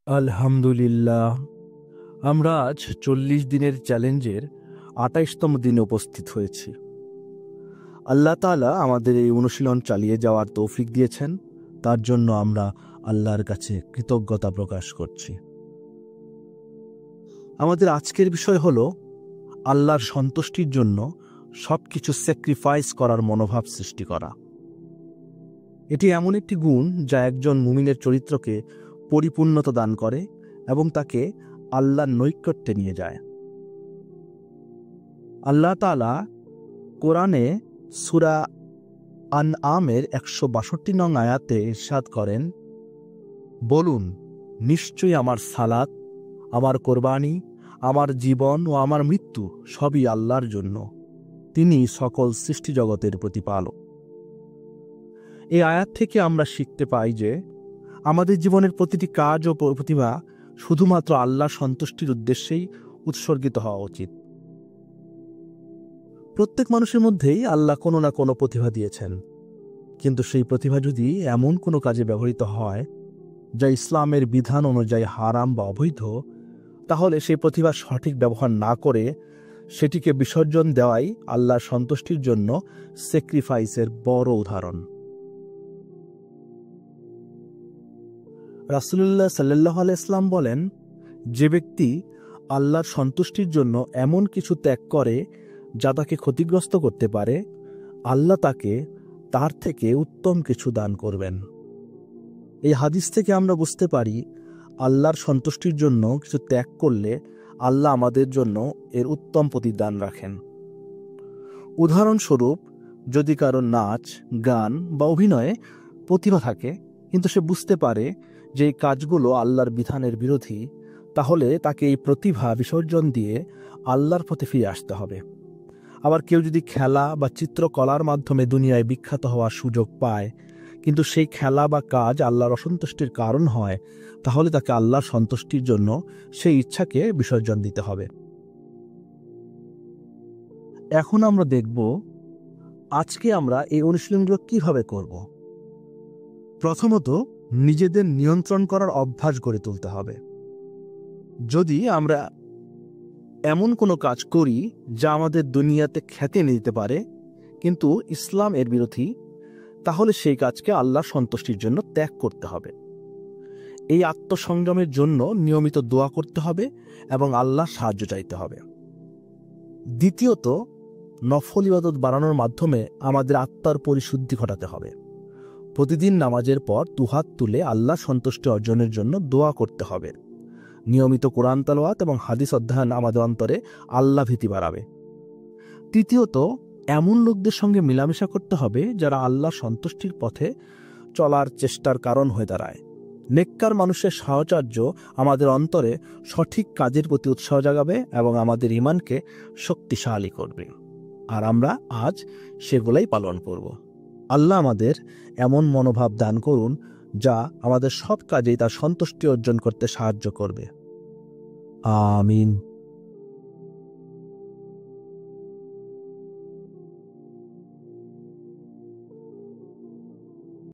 আলহামদুলিল্লাহ, আমরা আজ 40 দিনের চ্যালেঞ্জের 28তম দিনে উপস্থিত হয়েছি। আল্লাহ তাআলা আমাদের এই অনুশীলন চালিয়ে যাওয়ার তৌফিক দিয়েছেন, তার জন্য আমরা আল্লাহর কাছে কৃতজ্ঞতা প্রকাশ করছি। আমাদের আজকের বিষয় হলো আল্লাহর সন্তুষ্টির জন্য সবকিছু স্যাক্রিফাইস করার মনোভাব সৃষ্টি করা। এটি এমন একটি গুণ যা একজন মুমিনের চরিত্রকে পরিপূর্ণতা দান করে এবং তাকে আল্লাহর নৈকট্যে নিয়ে যায়। আল্লাহ তাআলা কোরআনে সূরা আনআমের 162 নং আয়াতে ইরশাদ করেন, বলুন, নিশ্চয়ই আমার সালাত, আমার কোরবানি, আমার জীবন ও আমার মৃত্যু সবই আল্লাহর জন্য। তিনি সকল সৃষ্টি জগতের প্রতিপালক। এই আয়াত থেকে আমরা শিখতে পাই যে আমাদের জীবনের প্রতিটি কাজ ও প্রতিভা শুধুমাত্র আল্লাহর সন্তুষ্টির উদ্দেশ্যেই উৎসর্গিত হওয়া উচিত। প্রত্যেক মানুষের মধ্যেই আল্লাহ কোনো না কোনো প্রতিভা দিয়েছেন, কিন্তু সেই প্রতিভা যদি এমন কোনো কাজে ব্যবহৃত হয় যা ইসলামের বিধান অনুযায়ী হারাম বা অবৈধ, তাহলে সেই প্রতিভা সঠিক ব্যবহার না করে সেটিকে বিসর্জন দেওয়াই আল্লাহর সন্তুষ্টির জন্য স্যাক্রিফাইসের বড় উদাহরণ। রাসূলুল্লাহ সাল্লাল্লাহু আলাইহি ওয়াসাল্লাম বলেন, যে ব্যক্তি আল্লাহর সন্তুষ্টির জন্য এমন কিছু ত্যাগ করে যা তাকে ক্ষতিগ্রস্ত করতে পারে, আল্লাহ তাকে তার থেকে উত্তম কিছু দান করবেন। এই হাদিস থেকে আমরা বুঝতে পারি, আল্লাহর সন্তুষ্টির জন্য কিছু ত্যাগ করলে আল্লাহ আমাদের জন্য এর উত্তম প্রতিদান রাখেন। উদাহরণস্বরূপ, যদি কারো নাচ, গান বা অভিনয়ে প্রতিভা থাকে কিন্তু সে বুঝতে পারে যে এই কাজগুলো আল্লাহর বিধানের বিরোধী, তাহলে তাকে এই প্রতিভা বিসর্জন দিয়ে আল্লাহর পথে ফিরে আসতে হবে। আবার কেউ যদি খেলা বা চিত্রকলার মাধ্যমে দুনিয়ায় বিখ্যাত হওয়ার সুযোগ পায়, কিন্তু সেই খেলা বা কাজ আল্লাহর অসন্তুষ্টির কারণ হয়, তাহলে তাকে আল্লাহর সন্তুষ্টির জন্য সেই ইচ্ছাকে বিসর্জন দিতে হবে। এখন আমরা দেখব আজকে আমরা এই অনুশীলনগুলো কিভাবে করব। প্রথমত, নিজেদের নিয়ন্ত্রণ করার অভ্যাস গড়ে তুলতে হবে। যদি আমরা এমন কোনো কাজ করি যা আমাদের দুনিয়াতে খ্যাতি এনে দিতে পারে কিন্তু ইসলাম এর বিরোধী, তাহলে সেই কাজকে আল্লাহর সন্তুষ্টির জন্য ত্যাগ করতে হবে। এই আত্মসংযমের জন্য নিয়মিত দোয়া করতে হবে এবং আল্লাহর সাহায্য চাইতে হবে। দ্বিতীয়ত, নফল ইবাদত বাড়ানোর মাধ্যমে আমাদের আত্মার পরিশুদ্ধি ঘটাতে হবে। প্রতিদিন নামাজের পর দুহাত তুলে আল্লাহর সন্তুষ্টি অর্জনের জন্য দোয়া করতে হবে। নিয়মিত কোরআন তেলাওয়াত এবং হাদিস অধ্যয়ন আমাদের অন্তরে আল্লাহ ভীতি বাড়াবে। তৃতীয়ত, এমন লোকদের সঙ্গে মেলামেশা করতে হবে যারা আল্লাহর সন্তুষ্টির পথে চলার চেষ্টার কারণ হয়ে দাঁড়ায়। নেককার মানুষের সাহচর্য আমাদের অন্তরে সঠিক কাজের প্রতি উৎসাহ জাগাবে এবং আমাদের ঈমানকে শক্তিশালী করবে, আর আমরা আজ সেগুলাই পালন করব। আল্লাহ আমাদের এমন মনোভাব দান করুন যা আমাদের সব কাজেই তার সন্তুষ্টি অর্জন করতে সাহায্য করবে। আমিন।